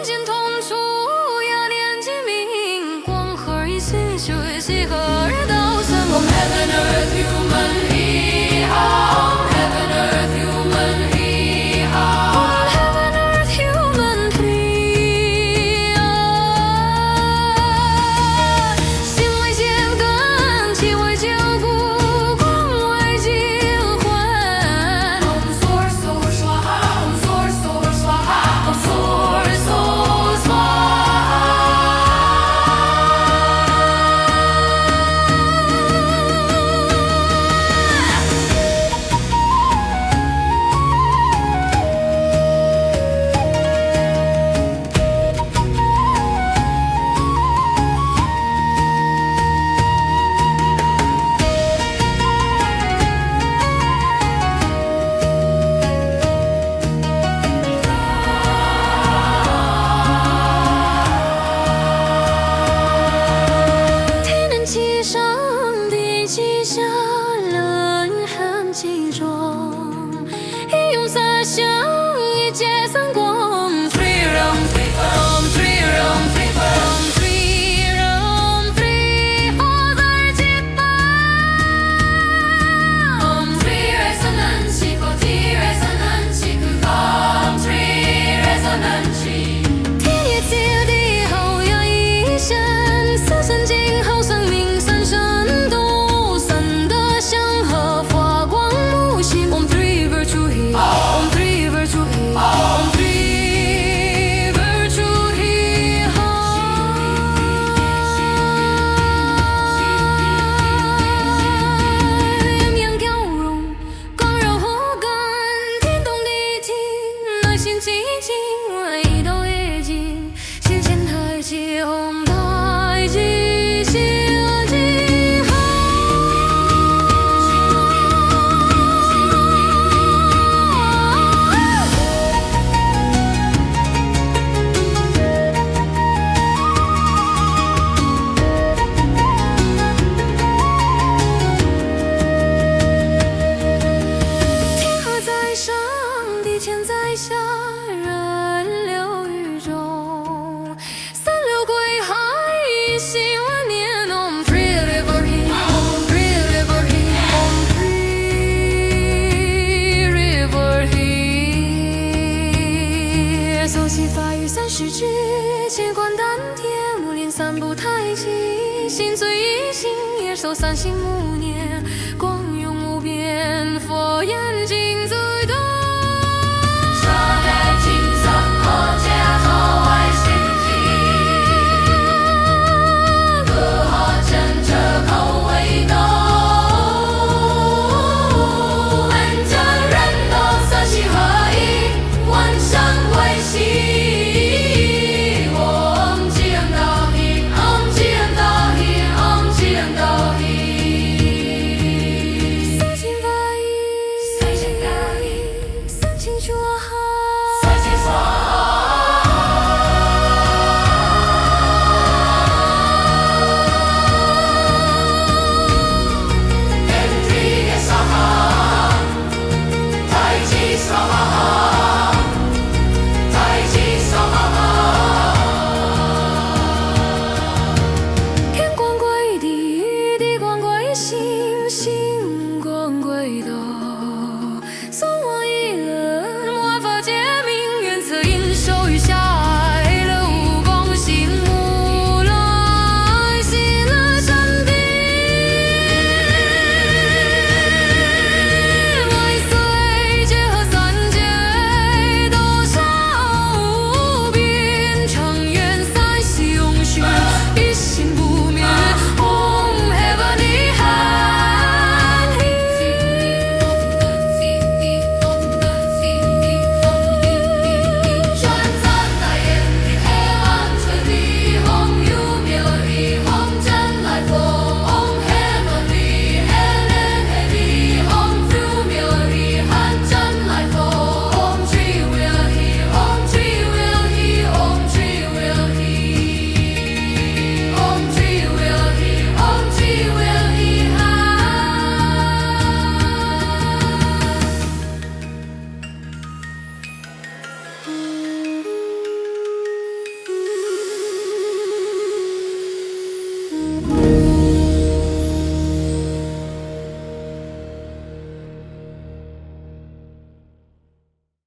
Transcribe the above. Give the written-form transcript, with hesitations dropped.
尽痛楚呀，念记名，光和一起学习和而道三。Heaven earth human he how Heaven earth human he how Heaven earth human he 心为剑根，气为九骨，光为金环。Om Source Soul Swaha Om Source Soul Swaha Om Source Soul Swaha。 天人齐上，地齐下，人汉齐中，一拥洒向，一界三光。Three realm, three realm, three realm, three realm, three realm, three 火在激荡。Three resonance, three resonance, three resonance。天也界地后呀一生，四生今后生命三生度，三德祥和发光木星。Om three virtue he Om three virtue he Om three virtue he阴阳交融，光柔互感，天动地静，内心寂静，一道夜静，心弦太极，红太极，心极好。天河在上，地潜在下，人流宇宙，三流归海，一心万年。Om three river he Om three river he Om three river he。走气发于三十指，气贯丹田，五连三步太极，心醉一心，也守三心五念，光永无边，佛眼睛最动。